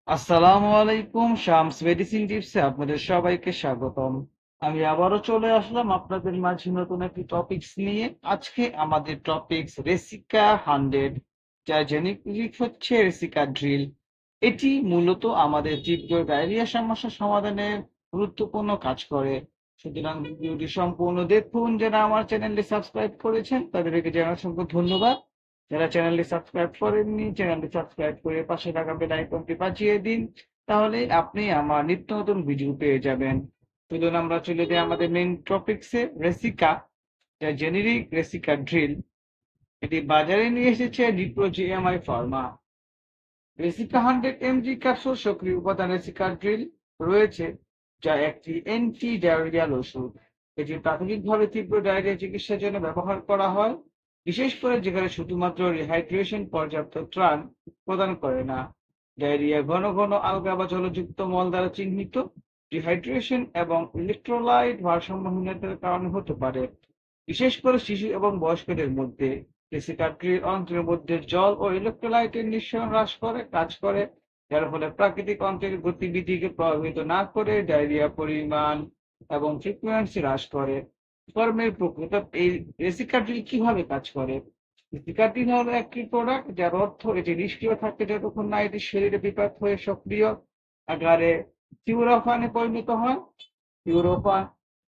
আসসালামু আলাইকুম। শামস মেডিসিন টিপসে আপনাদের সবাইকে স্বাগতম। আমি আবারও চলে আসলাম আপনাদের মাঝে নতুন একটি টপিকস নিয়ে। আজকে আমাদের টপিকস রেসিকা 100, যার জেনেরিক হচ্ছে রেসিকা ড্রিল। এটি মূলত আমাদের তীব্র ডায়রিয়া সমস্যা সমাধানে গুরুত্বপূর্ণ কাজ করে। সুতরাং ভিডিওটি সম্পূর্ণ দেখুন। যারা আমার চ্যানেলটি সাবস্ক্রাইব করেছেন তাদেরকে জানাই অসংখ্য ধন্যবাদ। যারা চ্যানেলটি সাবস্ক্রাইব করেননি, চ্যানেলটি সাবস্ক্রাইব করে পাশে থাকা বেল আইকনটি বাজিয়ে দিন। তাহলে আপনি আমার নিত্য নতুন ভিডিও পেয়ে যাবেন। চলুন আমরা চলে যাই আমাদের মেইন টপিকসে। রেসিকা, যা জেনেরিক রেসিকা ড্রিল, এটি বাজারে নিয়ে এসেছে ডিপ্রো জিএমআই ফার্মা। রেসিকা 100 mg ক্যাপসুল সক্রিয় উপাদান রেসিকা ড্রিল রয়েছে, যা একটি অ্যান্টি ডায়রিয়াল ওষুধ। এটি প্রাথমিকভাবে তীব্র ডায়রিয়া চিকিৎসার জন্য ব্যবহার করা হয়, বিশেষ করে যেখানে শুধুমাত্র রিহাইড্রেশন পর্যাপ্ত ত্রাণ প্রদান করে না। ডায়রিয়া ঘন ঘন আলগা বা জলযুক্ত মল দ্বারা চিহ্নিত। ডিহাইড্রেশন এবং ইলেকট্রোলাইট ভারসাম্যহীনতার কারণে হতে পারে, বিশেষ করে শিশু এবং বয়স্কদের মধ্যে। রেসিকাট্রির অন্ত্রের মধ্যে জল ও ইলেকট্রোলাইটের নিঃসরণ হ্রাস করে কাজ করে, যার ফলে প্রাকৃতিক অন্ত্রের গতিবিধিকে প্রভাবিত না করে ডায়রিয়া পরিমাণ এবং ফ্রিকুয়েন্সি হ্রাস করে। কর্মের প্রকৃত এই রেসিকাট্রিল কিভাবে কাজ করে? রেসিকাট্রিল হলো একটি প্রোডাক্ট যার অর্থ এটি নিষ্ক্রিয় থাকে যতক্ষণ না এটি শরীরে বিপাক হয়ে সক্রিয় আকারে সিউরোফানে পরিণত হয়। সিউরোফান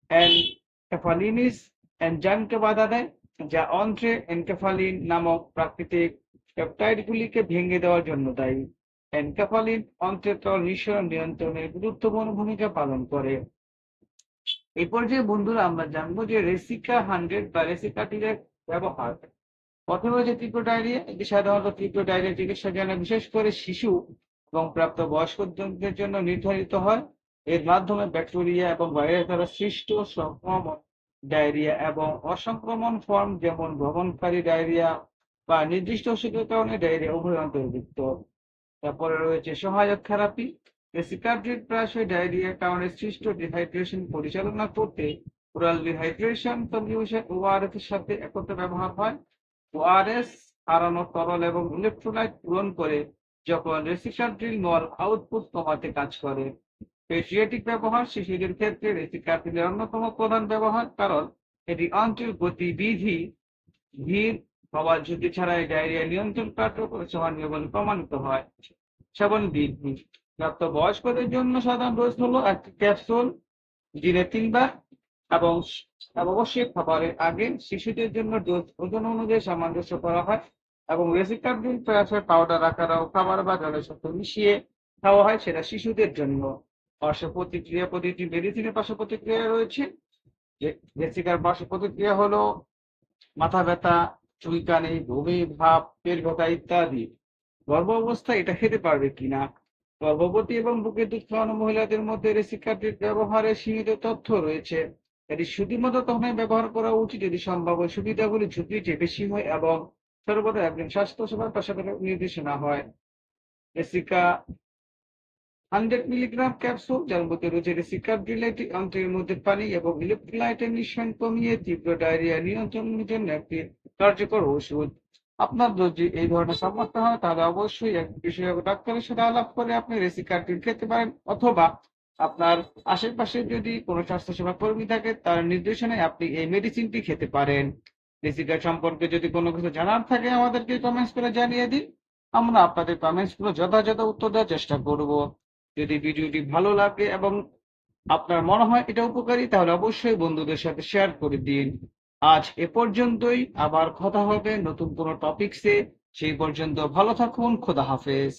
এনকেফালিনিস এনজাইমকে বাধা দেয়, যা অন্ত্রে এনকেফালিন নামক প্রাকৃতিক পেপটাইডগুলিকে ভেঙে দেওয়ার জন্য দায়ী। এনকেফালিন অন্ত্রের তরল নিঃসরণ নিয়ন্ত্রণে গুরুত্বপূর্ণ ভূমিকা পালন করে। এই পর্যায়ে বন্ধুরা আমরা জানবো যে রেসিকা 100 বা রেসিকাটিলের ব্যবহার। প্রথমে হচ্ছে তীব্র ডায়রিয়া। এটি সাধারণত তীব্র ডায়রিয়া চিকিৎসার জন্য বিশেষ করে শিশু এবং প্রাপ্ত বয়স্কদের জন্য নির্ধারিত হয়। এর মাধ্যমে ব্যাকটেরিয়া এবং ভাইরাস দ্বারা সৃষ্ট সংক্রমণ ডায়রিয়া এবং অসংক্রমণ ফর্ম যেমন ভ্রমণকারী ডায়রিয়া বা নির্দিষ্ট ওষুধের কারণে ডায়রিয়া উভয় অন্তর্ভুক্ত। তারপরে রয়েছে সহায়ক থেরাপি। রেসিকাট্রিল প্রায়শই ডায়রিয়ার কারণে সৃষ্ট ডিহাইড্রেশন পরিচালনা করতে ওরাল ডিহাইড্রেশন সলিউশন ওআরএস এর সাথে একত্রে ব্যবহার হয়। ওআরএস হারানো তরল এবং ইলেকট্রোলাইট পূরণ করে যখন রেসিকাট্রিল মল আউটপুট কমাতে কাজ করে। পেডিয়াট্রিক ব্যবহার। শিশুদের ক্ষেত্রে রেসিকাট্রিলের অন্যতম প্রধান ব্যবহার, কারণ এটি অন্ত্রের গতিবিধি ধীর হওয়ার ঝুঁকি ছাড়াই ডায়রিয়া নিয়ন্ত্রণ কার্যকর সহনীয় বলে প্রমাণিত হয়। সেবন বৃদ্ধি। প্রাপ্ত বয়স্কদের জন্য সাধারণ ডোজ হলো একটি ক্যাপসুল দিনে 3 বার এবং অবশ্যই খাবারের আগে। শিশুদের জন্য ডোজ ওজন অনুযায়ী সামঞ্জস্য করা হয় এবং রেসিকাট্রিল প্রায়শই পাউডার আকারে ও খাবার বা জলের সাথে মিশিয়ে খাওয়া হয়, সেটা শিশুদের জন্য। পার্শ্ব প্রতিক্রিয়া। প্রতিটি মেডিসিনের পার্শ্ব প্রতিক্রিয়া রয়েছে। রেসিকার পার্শ্ব প্রতিক্রিয়া হলো মাথা ব্যথা, চুলকানি, বমি ভাব, পেট ব্যথা ইত্যাদি। গর্ভাবস্থায় এটা খেতে পারবে কিনা। গর্ভবতী এবং বুকের দুধ খাওয়ানো মহিলাদের মধ্যে রেসিকাট্রিল ব্যবহারের সীমিত তথ্য রয়েছে। এটি শুধুমাত্র তখনই ব্যবহার করা উচিত যদি সম্ভাব্য সুবিধাগুলি ঝুঁকিটি বেশি হয় এবং সর্বদা একজন স্বাস্থ্যসেবার পেশাদারের নির্দেশনা হয়। রেসিকা 100 মিলিগ্রাম ক্যাপসুল, যার মধ্যে রয়েছে রেসিকাট্রিল। এটি অন্ত্রের মধ্যে পানি এবং ইলেকট্রোলাইটের নিঃসরণ কমিয়ে তীব্র ডায়রিয়া নিয়ন্ত্রণের জন্য একটি কার্যকর ওষুধ। আপনার যদি এই ধরনের সমস্যা হয় তাহলে অবশ্যই এক বিশেষজ্ঞ ডাক্তারের সাথে আলাপ করে আপনি রেসিকাট্রিল খেতে পারেন, অথবা আপনার আশেপাশে যদি কোনো স্বাস্থ্যসেবা কর্মী থাকে তার নির্দেশনায় আপনি এই মেডিসিনটি খেতে পারেন। রেসিকার সম্পর্কে যদি কোনো কিছু জানার থাকে আমাদেরকে কমেন্টস করে জানিয়ে দিন। আমরা আপনাদের কমেন্টস গুলো যথাযথ উত্তর দেওয়ার চেষ্টা করব। যদি ভিডিওটি ভালো লাগে এবং আপনার মনে হয় এটা উপকারী, তাহলে অবশ্যই বন্ধুদের সাথে শেয়ার করে দিন। আজ এ পর্যন্তই। আবার কথা হবে নতুন কোনো টপিকসে। সেই পর্যন্ত ভালো থাকুন। খোদা হাফেজ।